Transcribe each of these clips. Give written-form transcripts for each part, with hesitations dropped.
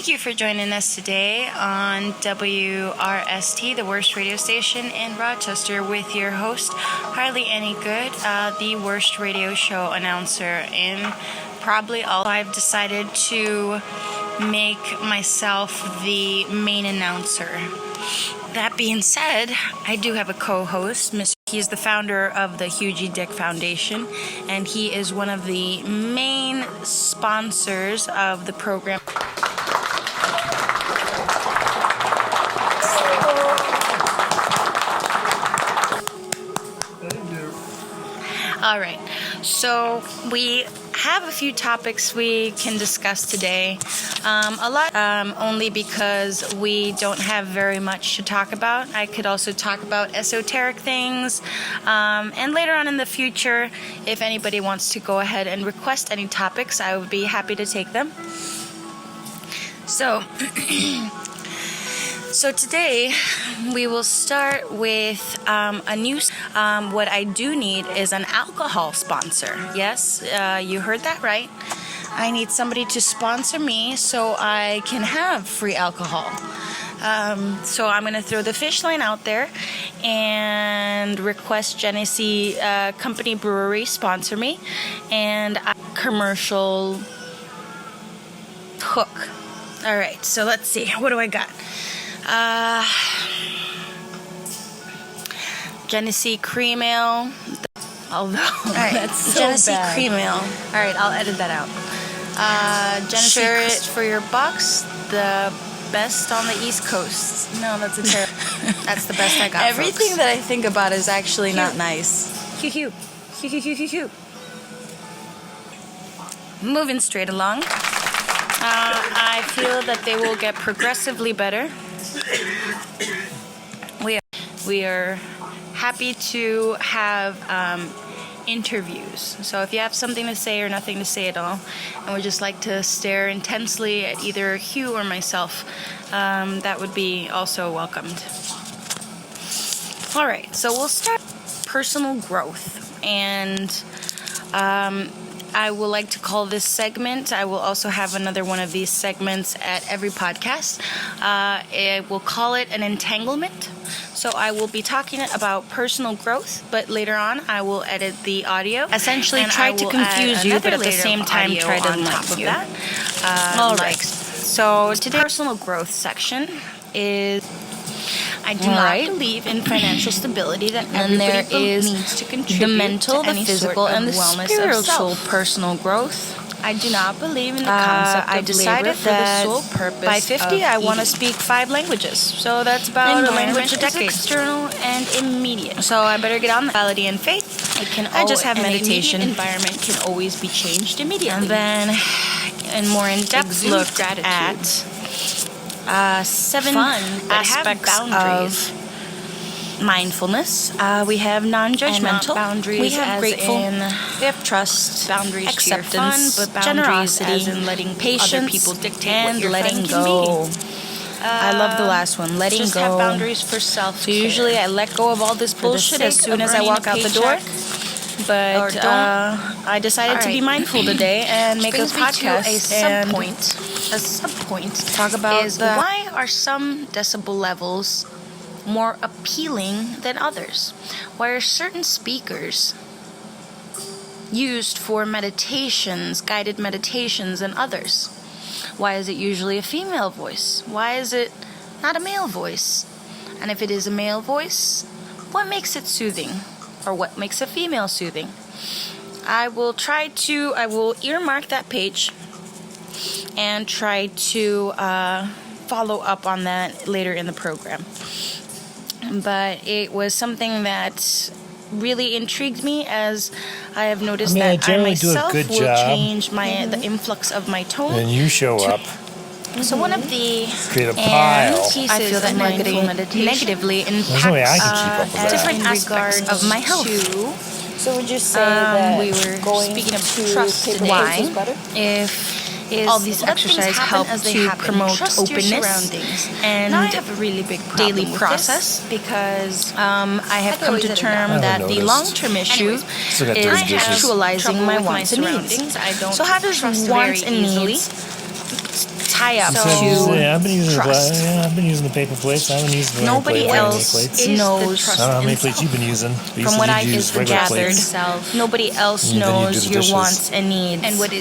Thank you for joining us today on WRST, the worst radio station in Rochester, with your host, Hardly Any Good, the worst radio show announcer in probably all. I've decided to make myself the main announcer. That being said, I do have a co-host, Mr. He is the founder of the Hughie Dick Foundation, and he is one of the main sponsors of the program. All right, so we have a few topics we can discuss today. A lot, only because we don't have very much to talk about. I could also talk about esoteric things, and later on in the future, if anybody wants to go ahead and request any topics, I would be happy to take them. So, so today we will start with a new. What I do need is an alcohol sponsor. Yes, you heard that right. I need somebody to sponsor me so I can have free alcohol. So I'm going to throw the fish line out there and request Genesee Company Brewery sponsor me, and a commercial hook. All right, so let's see. What do I got? Genesee Cream Ale. Although, right, that's so Genesee bad. Cream Ale. All right, I'll edit that out. Genesee share it for your bucks. The best on the East Coast. No, that's a terrible. That's the best I got. Everything folks. That I think about is actually not nice. Hugh. Moving straight along. I feel that they will get progressively better. We are happy to have interviews. So if you have something to say or nothing to say at all, and would just like to stare intensely at either Hugh or myself, that would be also welcomed. All right, so we'll start personal growth, and I will like to call this segment. I will also have another one of these segments at every podcast. We'll call it an entanglement. So I will be talking about personal growth, but later on I will edit the audio. Essentially try to confuse you, but at the same time try to enlighten you. All right. So today's personal growth section is... I do not believe in financial stability, that everybody needs to contribute the mental, the physical, and the spiritual personal growth. I do not believe in the concept of labor for the sole purpose by 50, I want to speak 5 languages. So that's about a language a decade. External and immediate. So I better get on the reality and faith. I just have meditation. Environment can always be changed immediately. And then, a more in-depth look at 7 aspects of mindfulness. We have non-judgmental, we have grateful, we have trust, boundaries, acceptance, to your fun, but generosity, as in letting patience, other people dictate and what your letting go. I love the last one, letting just go. Just have boundaries for self. So usually I let go of all this bullshit as soon as I walk out the door. But I decided to be mindful today and make a podcast. A sub-point talk about why are some decibel levels more appealing than others? Why are certain speakers used for meditations, guided meditations, than others? Why is it usually a female voice? Why is it not a male voice? And if it is a male voice, what makes it soothing? Or what makes a female soothing? I will earmark that page and try to follow up on that later in the program. But it was something that really intrigued me, as I have noticed that I myself will change the influx of my tone. And you show up. So one of the create a pile. I feel that negatively impacts different aspects of my health. So would you say that we were going speaking of to trust paper today? is better? If all these exercises help to promote openness and now I have a really big daily process, because I have come to term that the long-term issue is actualizing my wants and needs. So how does wants and needs tie up So, to I've been using trust. I've been using the paper plates. I haven't used the Nobody plate, else plates. knows. I don't know how many plates you've been using. From what I've gathered, Self. nobody else And then you do knows the your dishes. wants and needs And what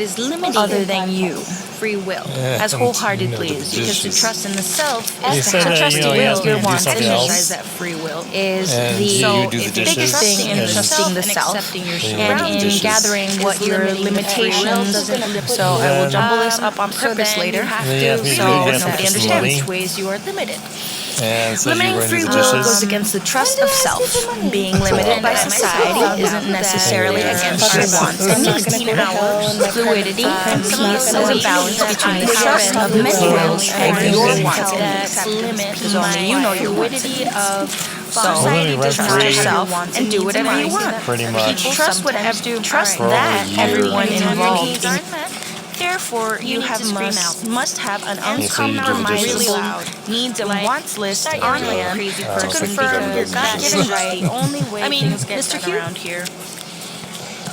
is limiting other than you. free will. As wholeheartedly the as, because to dishes. trust in the self You is to said have that, trust you to know, you will, asked me your to do wants and something else. needs That free will is And the you do the biggest dishes. thing in And trusting the and self accepting your and do the in dishes. gathering what Is your limiting the free will limitations. doesn't So I will Then- jumble this up on So purpose then later. you have And then you to ask me to so do- you ask me nobody for some understands money. which ways you are limited. And so Limiting you were going to free do the will dishes. goes against the trust of self. Being limited by society isn't necessarily against your wants and needs. 16 hours, Fluidity and peace is a balance between the I trust have of many wills and I your think wants and that needs. limit Because only you know your wants and fluidity needs. of So Society does trust not yourself have your and do wants and whatever you needs. want. Pretty much. Trust whatever. Trust For over that a year. everyone Your involved needs in. aren't met. Therefore, you need have to scream out. must have an Okay, so you do the dishes. uncompromisable needs and Like, wants list start on yelling like a hand crazy to person so you confirm do your the gut dishes. getting right. The only way I mean, things get Mr. done Hugh? around here.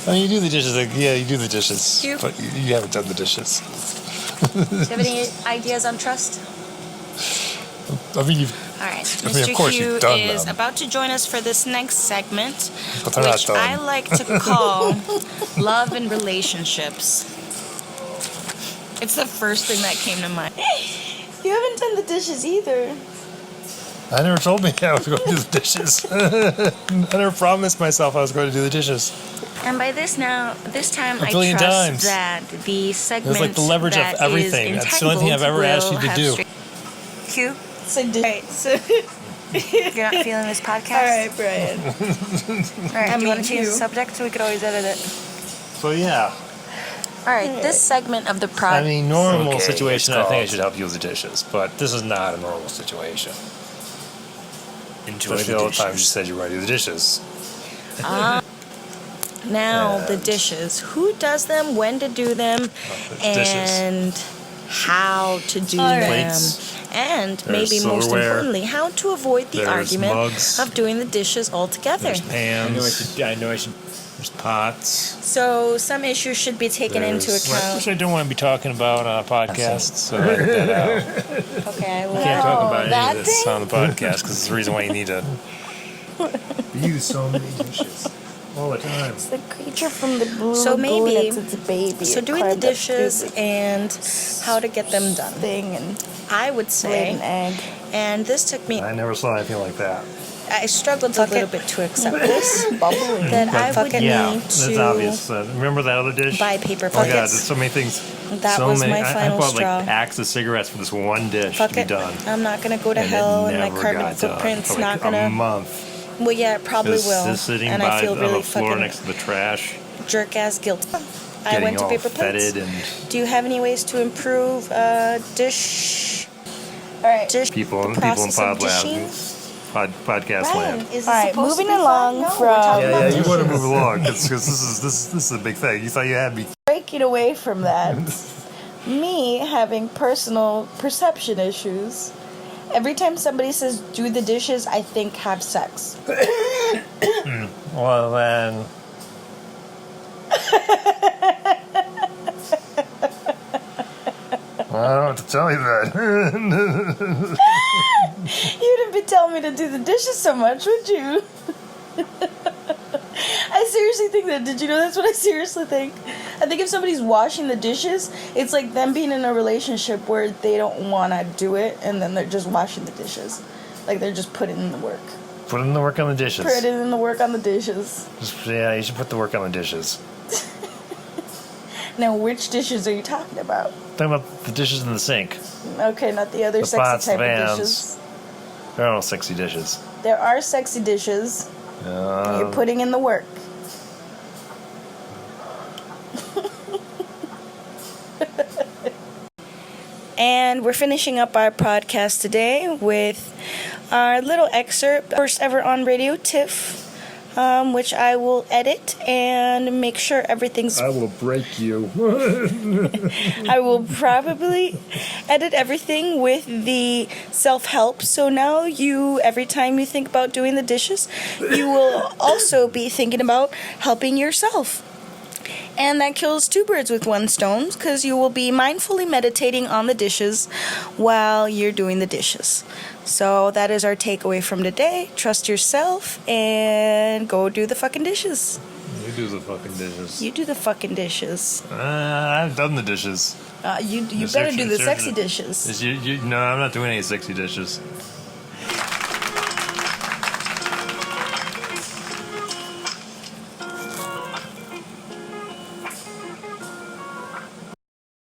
I mean, you do the dishes. Like, yeah, you do the dishes. You- But you haven't done the dishes. Do you have any ideas on trust? I mean, you've, All right, I mean, of Mr. course Hugh you've done is them. about to join us for this next segment, But they're not which done. I like to call love and relationships. It's the first thing that came to mind. You haven't done the dishes either. I never told me I was going to do the dishes. I never promised myself I was going to do the dishes. And by this time, A I billion trust times. that the segment It's like the leverage of that everything. is That's the only thing I've ever asked you to do. Q, So, right, so you're not feeling this podcast? all right, Brian. All right, I do you want mean, to change the Q. subject so we could always edit it? So yeah, All right, this segment of the I mean, normal Okay, situation, it's I think I called- should help you with the dishes, but this is not a normal situation. Enjoy Especially the all the times you dishes. said you were going to do the dishes. Now, the And- dishes. Who does them, when to do them, dishes. and how to do All right. them. Plates. And There's maybe most silverware. importantly, how to avoid the There's argument mugs. of doing the dishes altogether. There's pans. I know I should. There's pots. So, some issues should be taken into There's- account. Which I don't want to be talking about on a podcast, so I edit that out. Okay, I will. Can't talk about that any of this thing? on the podcast because it's the reason why you need to use so many dishes all the time. The creature from the blue So lagoon, maybe- it's a baby. So, It doing the climbed up dishes through and how to get them the done. thing and I would laid an say, egg. and this took me, I never saw anything like that. I struggled a little bit to accept this, Bubbling. that I would Yeah, need that's to obvious. Remember that other dish? buy paper Oh my god, there's buckets. so many things. That so was many. my I final bought straw. like packs of cigarettes for this one dish Fuck to be it. done. I'm not gonna go to And hell, it and my never carbon got done footprint's for like not a gonna. month. Well, yeah, it probably will. Just sitting And by I feel on really the floor fucking next to the trash, jerk ass guilty. I getting went to all paper plates. fetid and Do you have any ways to improve dish All right. dish people in process of Pod Lab, dishing? podcast land. Is All right, moving along from Yeah, you want to move along because this is a big thing. You thought you had me. breaking away from that. Me having personal perception issues. Every time somebody says do the dishes, I think have sex. Well then. I don't know what to tell you that. You wouldn't be telling me to do the dishes so much, would you? I seriously think that. Did you know that's what I seriously think? I think if somebody's washing the dishes, it's like them being in a relationship where they don't want to do it and then they're just washing the dishes. Like they're just putting in the work. Put in the work on the dishes. Put in the work on the dishes. Yeah, you should put the work on the dishes. Now, which dishes are you talking about? Talking about the dishes in the sink. Okay, not the other The sexy pots, type the of pans. dishes. There are no sexy dishes. There are sexy dishes. You're putting in the work. And we're finishing up our podcast today with our little excerpt, first ever on radio, TIFF, which I will edit and make sure everything's. I will break you. I will probably edit everything with the self-help. So now every time you think about doing the dishes, you will also be thinking about helping yourself. And that kills two birds with one stone, because you will be mindfully meditating on the dishes while you're doing the dishes. So that is our takeaway from today. Trust yourself and go do the fucking dishes. You do the fucking dishes. You do the fucking dishes. I've done the dishes. You better do the sexy dishes. No, I'm not doing any sexy dishes.